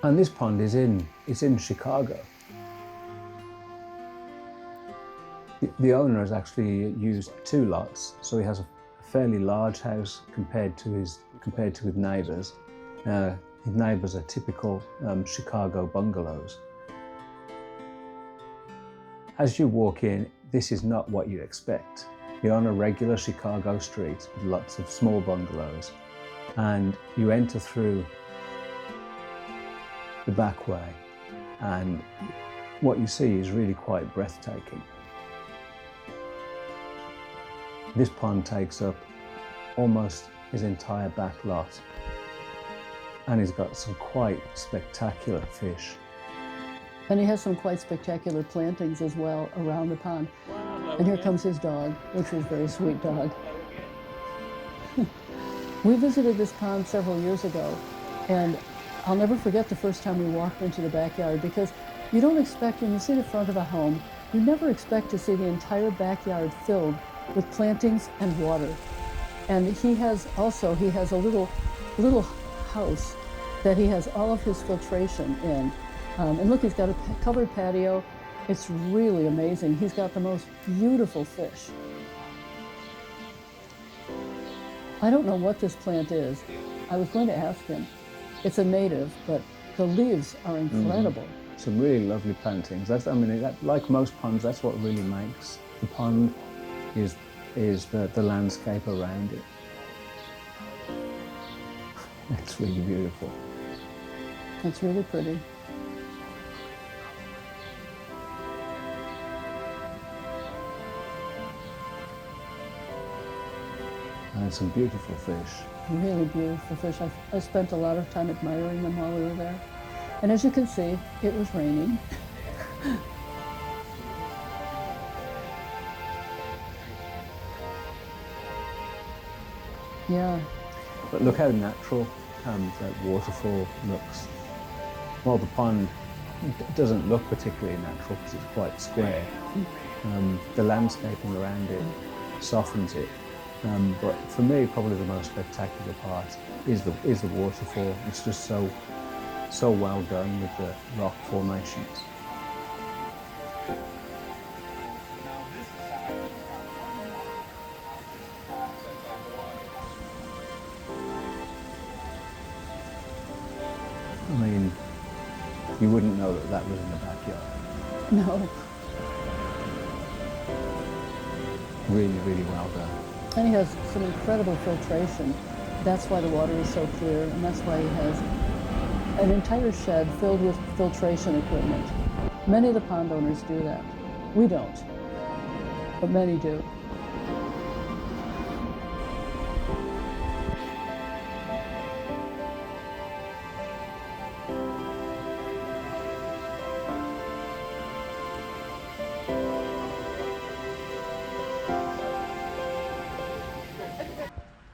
And this pond is in Chicago. The owner has actually used 2 lots, so he has a fairly large house compared to his neighbours. His neighbours are typical Chicago bungalows. As you walk in, this is not what you expect. You're on a regular Chicago street with lots of small bungalows, and you enter through the back way, and what you see is really quite breathtaking. This pond takes up almost his entire back lot, and he's got some quite spectacular fish. And he has some quite spectacular plantings as well around the pond. And here comes his dog, which is a very sweet dog. We visited this pond several years ago, and I'll never forget the first time we walked into the backyard, because you don't expect, when you see the front of a home, you never expect to see the entire backyard filled with plantings and water. And he has a little house that he has all of his filtration in. And look, he's got a covered patio. It's really amazing. He's got the most beautiful fish. I don't know what this plant is. I was going to ask him. It's a native, but the leaves are incredible. Some really lovely plantings. Like most ponds, that's what really makes the pond is the landscape around it. It's really beautiful. It's really pretty. And some beautiful fish. Really beautiful fish. I spent a lot of time admiring them while we were there. And as you can see, it was raining. Yeah. But look how natural that waterfall looks. Well, the pond doesn't look particularly natural because it's quite square. The landscaping around it softens it. But for me, probably the most spectacular part is the waterfall. It's just so well done with the rock formations. I mean, you wouldn't know that was in the backyard. No. Really, really well done. And he has some incredible filtration. That's why the water is so clear, and that's why he has an entire shed filled with filtration equipment. Many of the pond owners do that. We don't, but many do.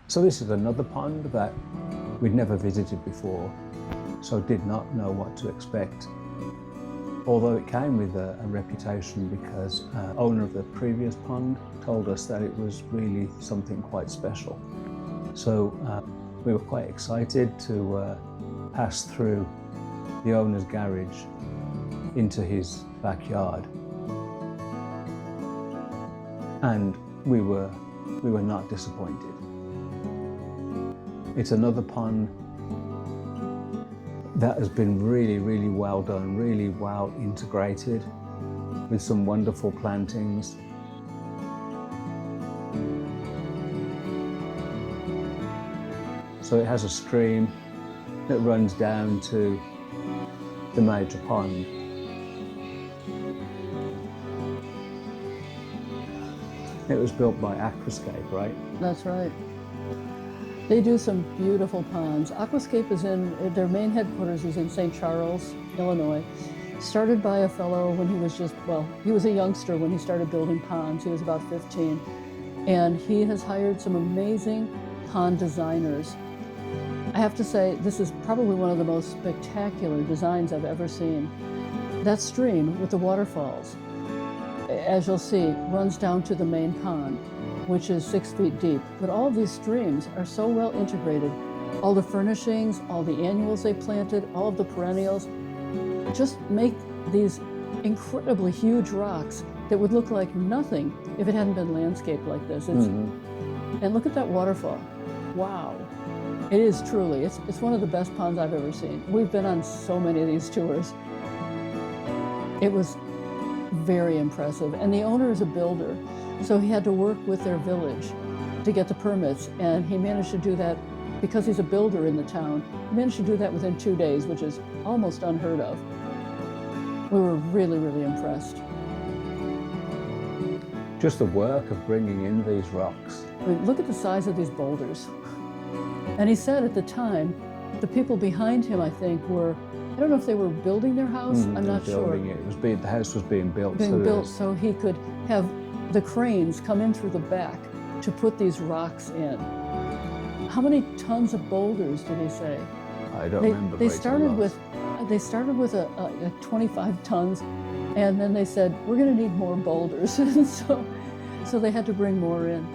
So this is another pond that we'd never visited before, so did not know what to expect. Although it came with a reputation because owner of the previous pond told us that it was really something quite special. So we were quite excited to pass through the owner's garage into his backyard. And we were not disappointed. It's another pond that has been really, really well done, really well integrated with some wonderful plantings. So it has a stream that runs down to the major pond. It was built by Aquascape, right? That's right. They do some beautiful ponds. Aquascape is their main headquarters is in St. Charles, Illinois. Started by a fellow when he was he was a youngster when he started building ponds. He was about 15. And he has hired some amazing pond designers. I have to say, this is probably one of the most spectacular designs I've ever seen. That stream with the waterfalls, as you'll see, runs down to the main pond, which is 6 feet deep. But all of these streams are so well integrated all the furnishings, all the annuals they planted, all of the perennials, just make these incredibly huge rocks that would look like nothing if it hadn't been landscaped like this. And look at that waterfall. Wow. It is truly, it's one of the best ponds I've ever seen. We've been on so many of these tours. It was very impressive. And the owner is a builder, so he had to work with their village to get the permits, and he managed to do that because he's a builder in the town. He managed to do that within 2 days, which is almost unheard of. We were really, really impressed. Just the work of bringing in these rocks. I mean, look at the size of these boulders. And he said at the time, the people behind him, I think, were, I don't know if they were building their house, I'm not sure. The house was being built. So he could have the cranes come in through the back to put these rocks in. How many tons of boulders did he say? I don't remember. They started with a 25 tons, and then they said, we're going to need more boulders. so they had to bring more in.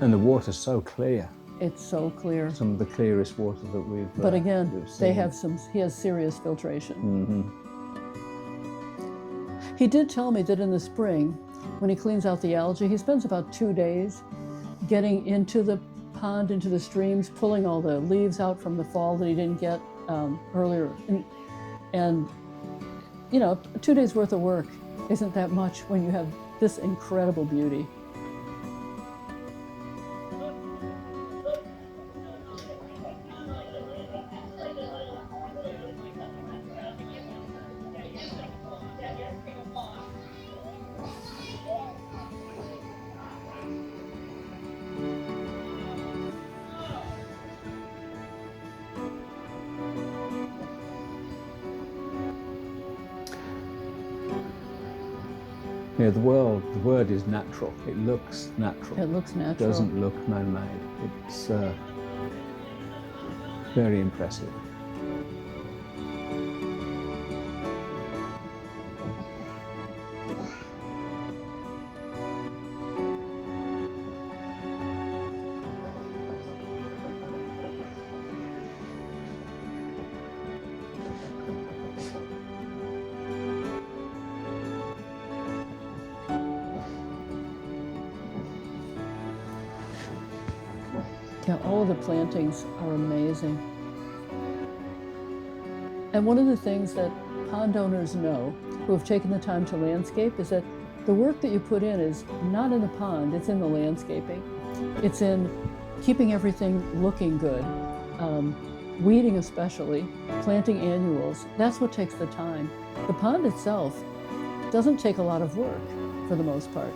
And the water's so clear. It's so clear. Some of the clearest water that we've But again, we've seen. he has serious filtration. He did tell me that in the spring, when he cleans out the algae, he spends about 2 days getting into the pond, into the streams, pulling all the leaves out from the fall that he didn't get earlier. And, you know, 2 days worth of work isn't that much when you have this incredible beauty. Yeah, the word is natural. It looks natural. It looks natural. It doesn't look man-made. It's very impressive. Yeah, all of the plantings are amazing. And one of the things that pond owners know who have taken the time to landscape is that the work that you put in is not in the pond, it's in the landscaping. It's in keeping everything looking good, weeding especially, planting annuals. That's what takes the time. The pond itself doesn't take a lot of work for the most part.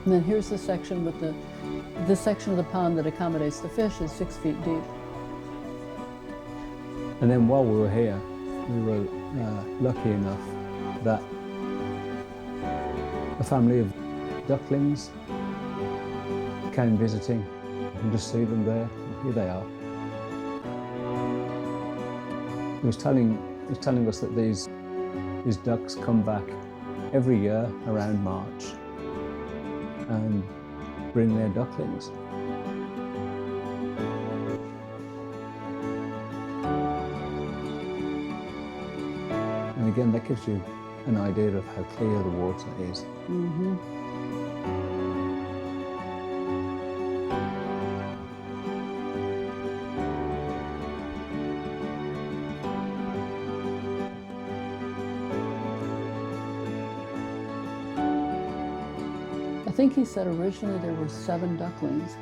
And then here's the section with this section of the pond that accommodates the fish is 6 feet deep. And then while we were here, we were lucky enough that a family of ducklings came visiting. You can just see them there. Here they are. He was telling us that these ducks come back every year around March and bring their ducklings. And again, that gives you an idea of how clear the water is. Mm-hmm. I think he said originally there were 7 ducklings,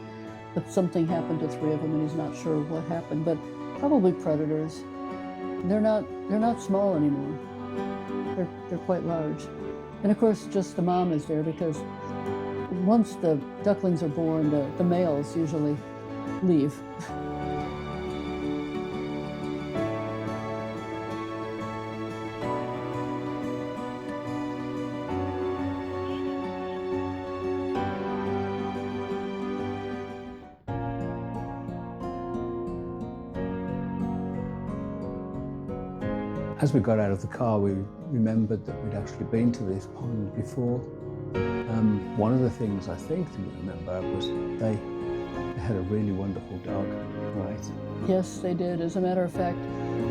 but something happened to 3 of them, and he's not sure what happened. But probably predators. They're not small anymore. They're quite large. And of course, just the mom is there because once the ducklings are born, the males usually leave. As we got out of the car, we remembered that we'd actually been to this pond before. One of the things I think that we remember was they had a really wonderful dog, right? Yes, they did. As a matter of fact,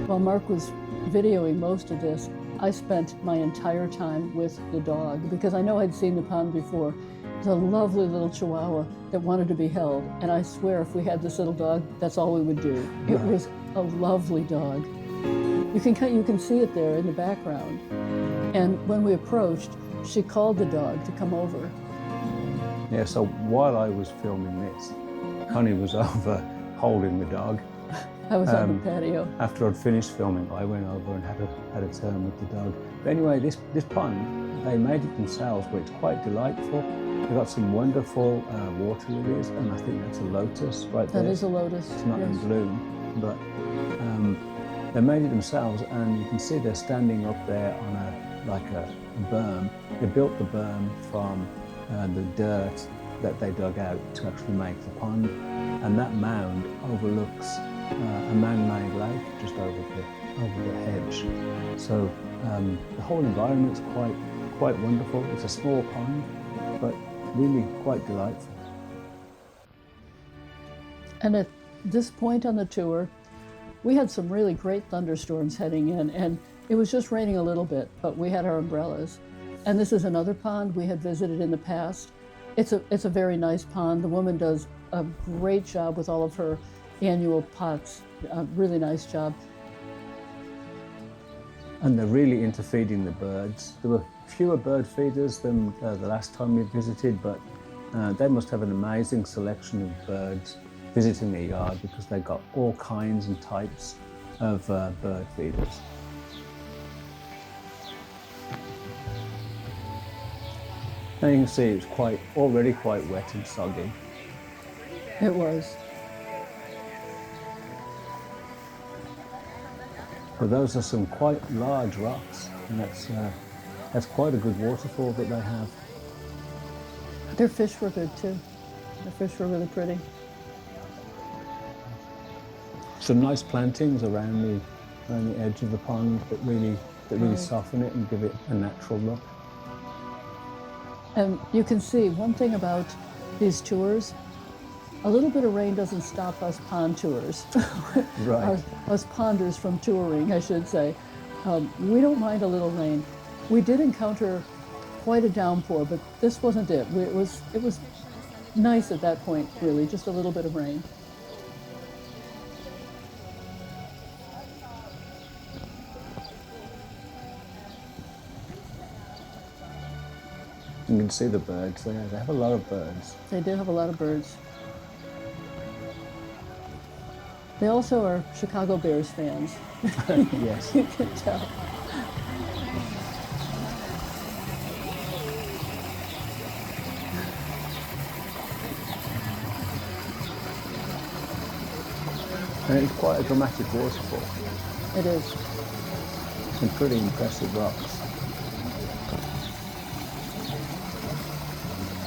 while Mark was videoing most of this, I spent my entire time with the dog because I know I'd seen the pond before. It was a lovely little Chihuahua that wanted to be held, and I swear if we had this little dog, that's all we would do. It was a lovely dog. You can see it there in the background. And when we approached, she called the dog to come over. Yeah, so while I was filming this, Connie was over holding the dog. I was on the patio. After I'd finished filming, I went over and had a turn with the dog. But anyway, this pond, they made it themselves, but it's quite delightful. They've got some wonderful water lilies, and I think that's a lotus right there. That is a lotus. It's not in bloom, but they made it themselves, and you can see they're standing up there on a berm. They built the berm from the dirt that they dug out to actually make the pond, and that mound overlooks a man-made lake just over the hedge. So the whole environment's quite wonderful. It's a small pond, but really quite delightful. And at this point on the tour, we had some really great thunderstorms heading in, and it was just raining a little bit, but we had our umbrellas. And this is another pond we had visited in the past. It's a very nice pond. The woman does a great job with all of her annual pots. A really nice job. And they're really into feeding the birds. There were fewer bird feeders than the last time we visited, but they must have an amazing selection of birds visiting their yard because they've got all kinds and types of bird feeders. And you can see it's already quite wet and soggy. It was. But those are some quite large rocks, and that's quite a good waterfall that they have. Their fish were good too. The fish were really pretty. Some nice plantings around the edge of the pond that really soften it and give it a natural look. And you can see one thing about these tours, a little bit of rain doesn't stop us pond tours. Right. us ponders from touring, I should say. We don't mind a little rain. We did encounter quite a downpour, but this wasn't it. It was nice at that point, really, just a little bit of rain. You can see the birds there. They have a lot of birds. They do have a lot of birds. They also are Chicago Bears fans. Yes. You can tell. And it's quite a dramatic waterfall. It is. Some pretty impressive rocks.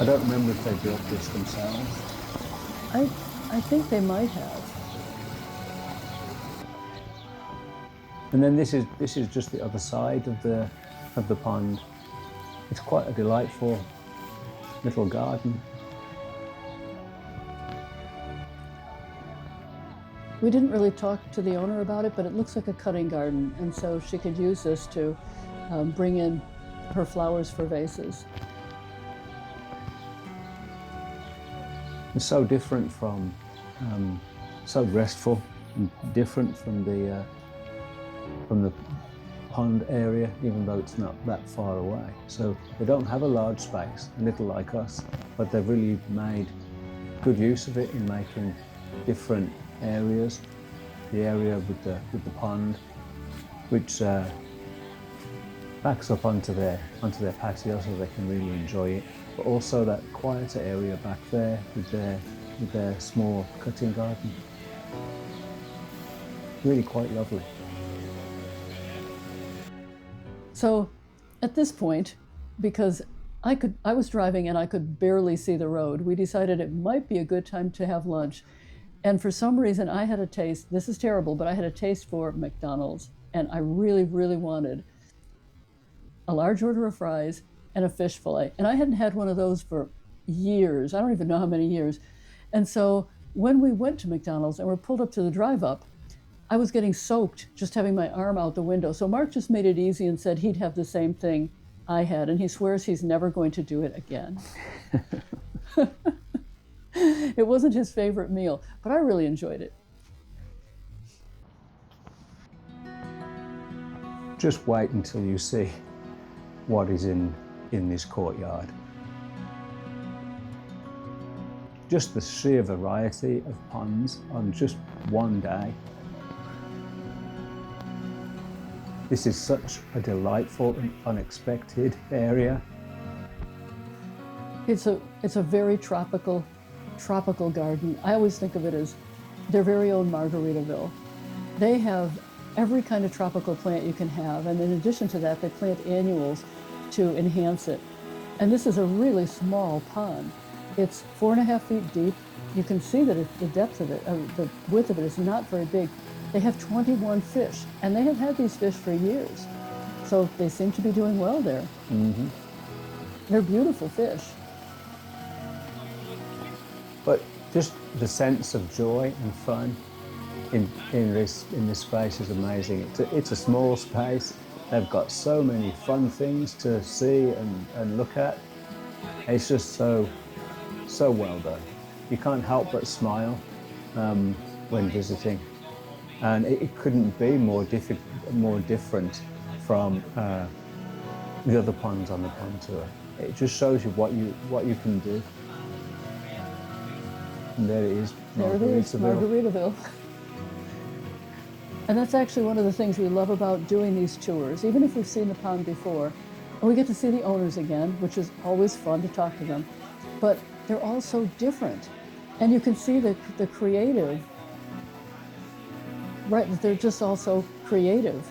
I don't remember if they built this themselves. I think they might have. And then this is just the other side of the pond. It's quite a delightful little garden. We didn't really talk to the owner about it, but it looks like a cutting garden, and so she could use this to bring in her flowers for vases. It's so different from, so restful and different from the pond area, even though it's not that far away. So they don't have a large space, a little like us, but they've really made good use of it in making different areas. The area with the pond, which backs up onto their patio so they can really enjoy it. But also that quieter area back there with their small cutting garden. Really quite lovely. So at this point, because I was driving and I could barely see the road, we decided it might be a good time to have lunch. And for some reason I had a taste, this is terrible, but I had a taste for McDonald's, and I really, really wanted a large order of fries and a fish fillet. And I hadn't had one of those for years. I don't even know how many years. And so when we went to McDonald's and were pulled up to the drive up, I was getting soaked just having my arm out the window. So Mark just made it easy and said he'd have the same thing I had. And he swears he's never going to do it again. It wasn't his favorite meal, but I really enjoyed it. Just wait until you see what is in this courtyard. Just the sheer variety of ponds on just one day. This is such a delightful and unexpected area. It's a very tropical garden. I always think of it as their very own Margaritaville. They have every kind of tropical plant you can have, and in addition to that, they plant annuals to enhance it. And this is a really small pond. It's 4.5 feet deep. You can see that the depth of it, the width of it is not very big. They have 21 fish, and they have had these fish for years. So they seem to be doing well there. Mm-hmm. They're beautiful fish. But just the sense of joy and fun in this space is amazing. It's a small space. They've got so many fun things to see and look at. It's just so well done. You can't help but smile when visiting. And it couldn't be more different from the other ponds on the pond tour. It just shows you what you can do. And there it is, Margaritaville. And that's actually one of the things we love about doing these tours. Even if we've seen the pond before, and we get to see the owners again, which is always fun to talk to them, but they're all so different. And you can see the creative, right, that they're just all so creative.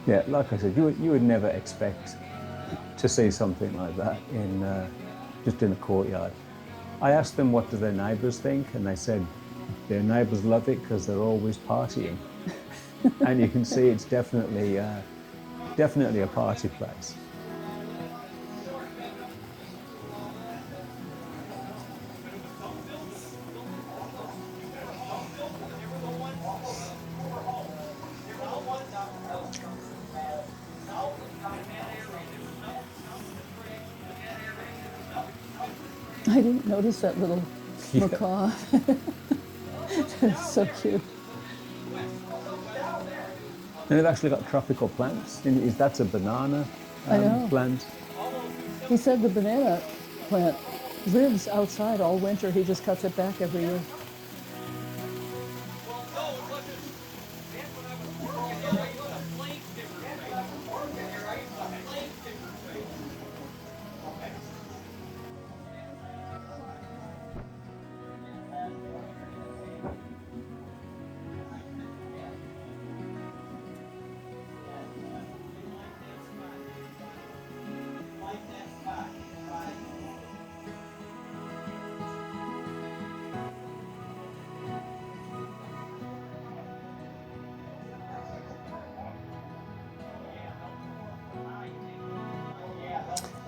Yeah, like I said, you would never expect to see something like that just in a courtyard. I asked them what do their neighbours think, and they said their neighbours love it because they're always partying. And you can see it's definitely a party place. I didn't notice that little macaw. It's so cute. And they've actually got tropical plants. That's a banana plant. He said the banana plant lives outside all winter. He just cuts it back every year.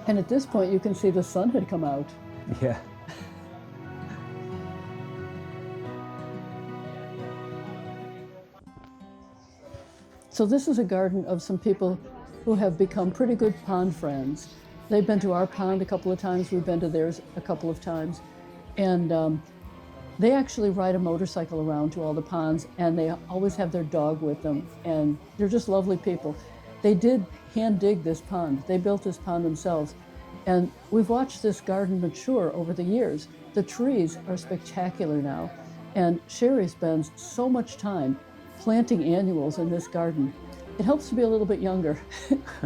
And at this point, you can see the sun had come out. Yeah. So this is a garden of some people who have become pretty good pond friends. They've been to our pond a couple of times. We've been to theirs a couple of times. And they actually ride a motorcycle around to all the ponds, and they always have their dog with them. And they're just lovely people. They did hand dig this pond. They built this pond themselves. And we've watched this garden mature over the years. The trees are spectacular now. And Sherry spends so much time planting annuals in this garden. It helps to be a little bit younger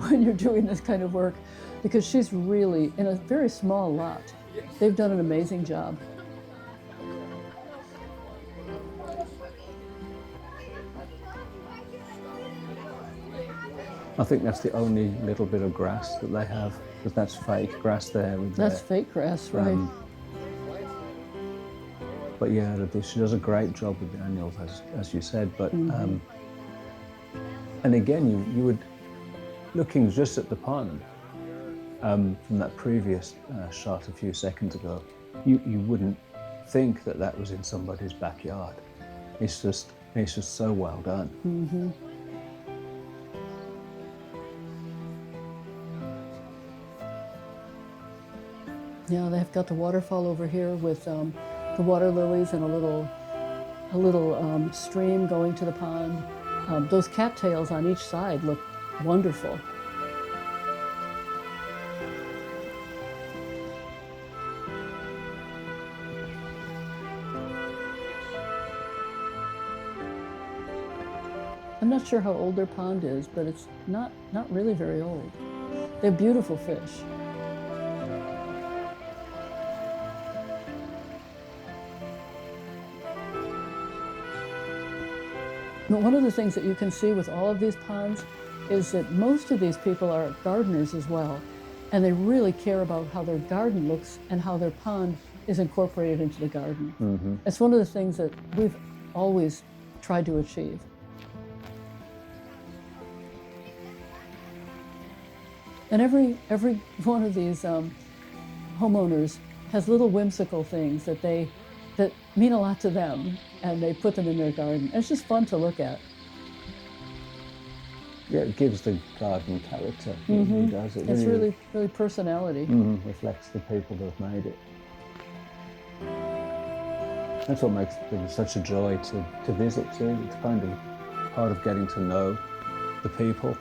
when you're doing this kind of work, because she's really, in a very small lot, they've done an amazing job. I think that's the only little bit of grass that they have, because that's fake grass there. That's fake grass, right? But yeah, she does a great job with the annuals, as you said. But and again, you would, looking just at the pond from that previous shot a few seconds ago, you wouldn't think that that was in somebody's backyard. It's just so well done. Mm-hmm. Yeah, they've got the waterfall over here with the water lilies and a little stream going to the pond. Those cattails on each side look wonderful. I'm not sure how old their pond is, but it's not really very old. They're beautiful fish. But one of the things that you can see with all of these ponds is that most of these people are gardeners as well, and they really care about how their garden looks and how their pond is incorporated into the garden. Mm-hmm. It's one of the things that we've always tried to achieve. And every one of these homeowners has little whimsical things that mean a lot to them, and they put them in their garden. And it's just fun to look at. Yeah, it gives the garden character. Mm-hmm. It does. It's really personality. Reflects the people that have made it. That's what makes it such a joy to visit too. It's kind of part of getting to know the people.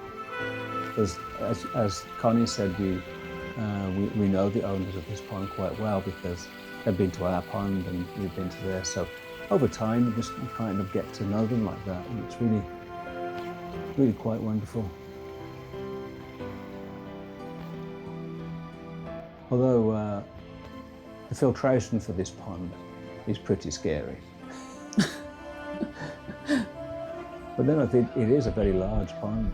As Connie said, we know the owners of this pond quite well because they've been to our pond and we've been to theirs. So over time, you kind of get to know them like that, and it's really quite wonderful. Although the filtration for this pond is pretty scary. But then I think it is a very large pond.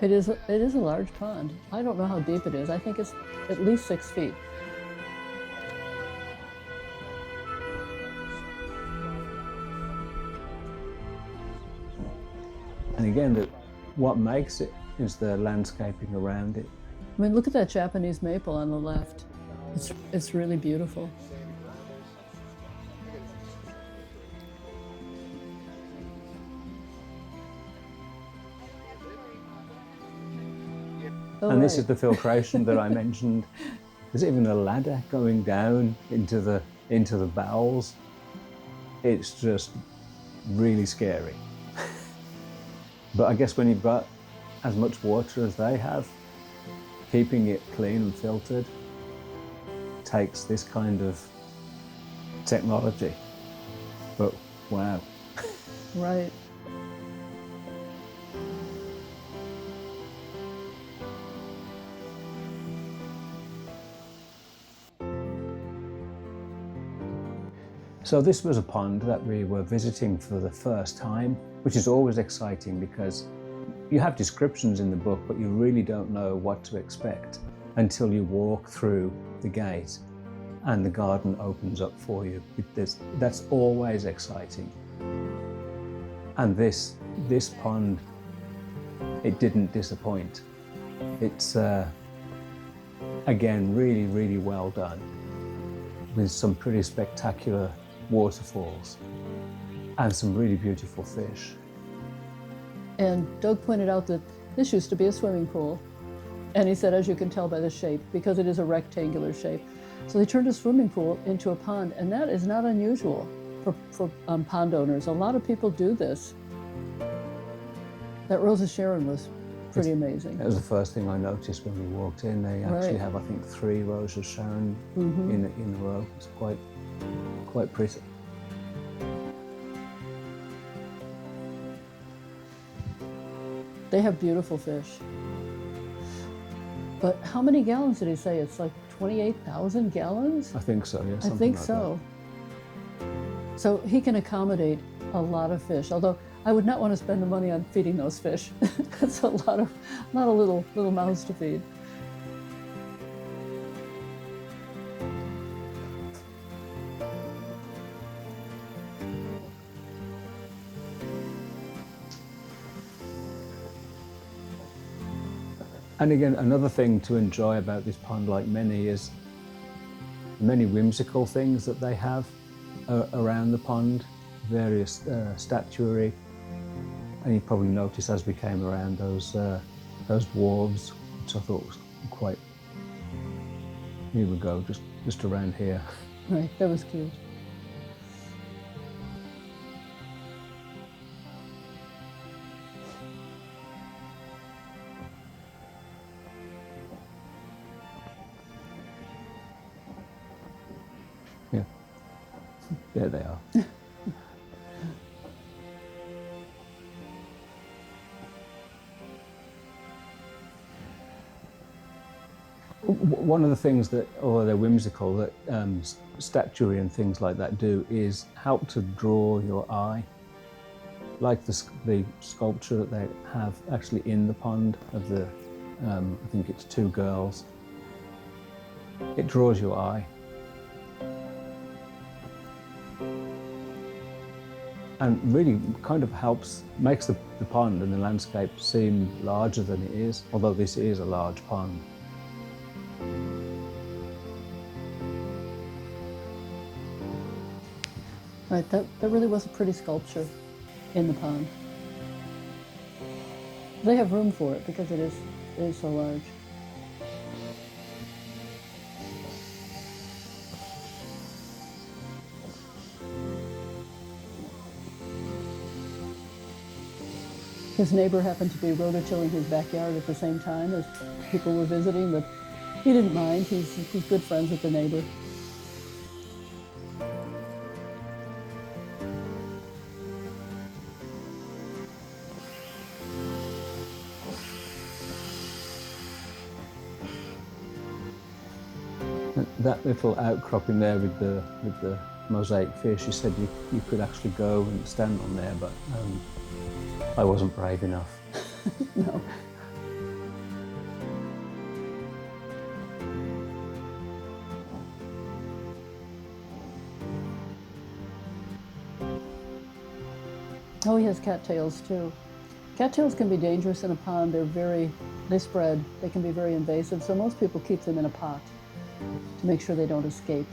It is a large pond. I don't know how deep it is. I think it's at least 6 feet. And again, what makes it is the landscaping around it. I mean, look at that Japanese maple on the left. It's really beautiful. And this is the filtration that I mentioned. There's even a ladder going down into the bowels. It's just really scary. But I guess when you've got as much water as they have, keeping it clean and filtered takes this kind of technology. But wow. Right. So this was a pond that we were visiting for the first time, which is always exciting because you have descriptions in the book, but you really don't know what to expect until you walk through the gate and the garden opens up for you. That's always exciting. And this pond, it didn't disappoint. It's, again, really well done with some pretty spectacular waterfalls and some really beautiful fish. And Doug pointed out that this used to be a swimming pool. And he said, as you can tell by the shape, because it is a rectangular shape. So they turned a swimming pool into a pond, and that is not unusual for pond owners. A lot of people do this. That Rose of Sharon was pretty amazing. That was the first thing I noticed when we walked in. They actually have, I think, 3 Rose of Sharon in a row. It's quite pretty. They have beautiful fish. But how many gallons did he say? It's like 28,000 gallons? I think so, yeah. I think so. So he can accommodate a lot of fish, although I would not want to spend the money on feeding those fish. That's a lot of little mouths to feed. And again, another thing to enjoy about this pond, like many, is the many whimsical things that they have around the pond, various statuary. And you probably noticed as we came around those dwarves, which I thought was quite, here we go, just around here. Right, that was cute. Yeah, there they are. One of the things that, although they're whimsical, that statuary and things like that do is help to draw your eye. Like the sculpture that they have actually in the pond of the, I think it's two girls. It draws your eye. And really kind of makes the pond and the landscape seem larger than it is, although this is a large pond. Right, that really was a pretty sculpture in the pond. They have room for it because it is so large. His neighbor happened to be rototilling his backyard at the same time as people were visiting, but he didn't mind. He's good friends with the neighbor. That little outcropping there with the mosaic fish, you said you could actually go and stand on there, but I wasn't brave enough. No. Oh, he has cattails too. Cattails can be dangerous in a pond. They spread. They can be very invasive, so most people keep them in a pot to make sure they don't escape.